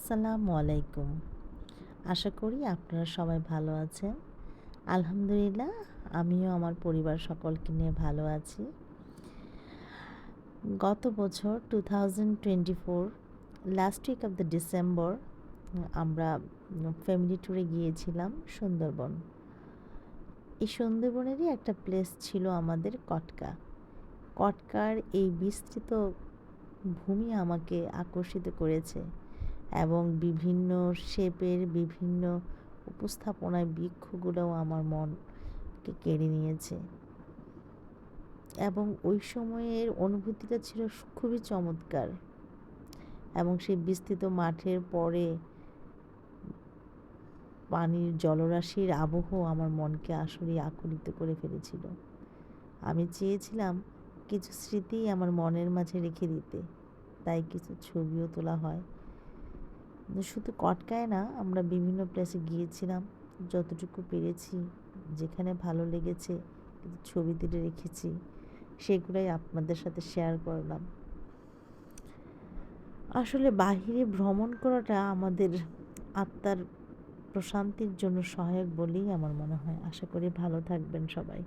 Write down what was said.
আসসালামু আলাইকুম। আশা করি আপনারা সবাই ভালো আছেন। আলহামদুলিল্লাহ আমিও আমার পরিবার সকলকে নিয়ে ভালো আছি। গত বছর 2024 last week of the December আমরা ফ্যামিলি ট্যুরে গিয়েছিলাম সুন্দরবন। এই সুন্দরবনেরই একটা প্লেস ছিল আমাদের কটকা। কটকার এই বিস্তৃত ভূমি আমাকে আকর্ষিত করেছে এবং বিভিন্ন শেপের বিভিন্ন উপস্থাপনায় বৃক্ষগুলোও আমার মনকে কেড়ে নিয়েছে এবং ওই সময়ের অনুভূতিটা ছিল খুবই চমৎকার এবং সেই বিস্তৃত মাঠের পরে পানির জলরাশির আবহ আমার মনকে আসলেই আকুলিত করে ফেলেছিল। আমি চেয়েছিলাম কিছু স্মৃতি আমার মনের মাঝে রেখে দিতে, তাই কিছু ছবিও তোলা হয়। শুধু কটকায় না, আমরা বিভিন্ন প্লেসে গিয়েছিলাম, যতটুকু পেরেছি, যেখানে ভালো লেগেছে কিছু ছবি তুলে রেখেছি, সেগুলাই আপনাদের সাথে শেয়ার করলাম। আসলে বাহিরে ভ্রমণ করাটা আমাদের আত্মার প্রশান্তির জন্য সহায়ক বলেই আমার মনে হয়। আশা করি ভালো থাকবেন সবাই।